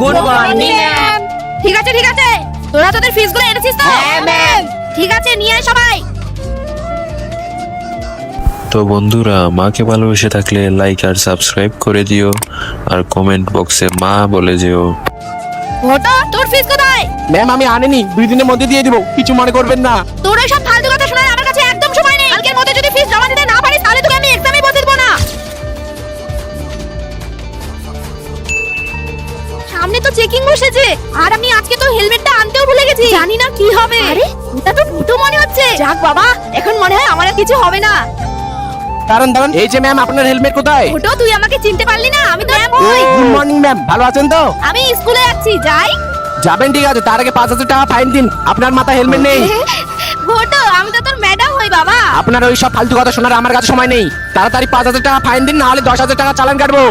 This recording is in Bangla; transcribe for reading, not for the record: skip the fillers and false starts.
Good morning ma'am. ঠিক আছে তোরা তোদের ফিসগুলো এনেছিস তো? হ্যাঁ ম্যাম। ঠিক আছে নিয়ে আয় সবাই। তো বন্ধুরা, মাকে ভালোবেসে থাকলে লাইক আর সাবস্ক্রাইব করে দিও, আর কমেন্ট বক্সে মা বলে যেও। ঘটো তোর ফিস কোথায়? ম্যাম আমি আনিনি, 2 দিনের মধ্যে দিয়ে দিব, কিছু মনে করবেন না। তোর ওই সব ফালতু কথা শোনার আমার কাছে একদম সময় নেই। কালকের মধ্যে যদি ফিস জমা দিতে না পারিস তাহলে তোকে আমি এক্সামে বসে দেব না। সামনে তো চেকিং বসেছে, আর আমি আজকে তো হেলমেটটা আনতেও ভুলে গেছি। জানি না কি হবে। আরে এটা তো ফুটো মনে হচ্ছে। যাক বাবা, এখন মনে হয় আমার আর কিছু হবে না। দাঁড়ান, এই যে ম্যাম আপনার হেলমেট কোথায়? ফুটো তুই আমাকে চিনতে পারলি না? আমি তো গুড মর্নিং ম্যাম, ভালো আছেন তো? আমি স্কুলে যাচ্ছি, যাই। যাবেন ঠিক আছে, তার আগে 5000 টাকা ফাইন দিন, আপনার মাথায় হেলমেট নেই। ঘটো আমি তো তোর ম্যাডাম হই বাবা। আপনার ওই সব ফালতু কথা শোনার আমার কাছে সময় নেই, তাড়াতাড়ি 5000 টাকা ফাইন দিন, না হলে 10,000 টাকা চালান কাটবো।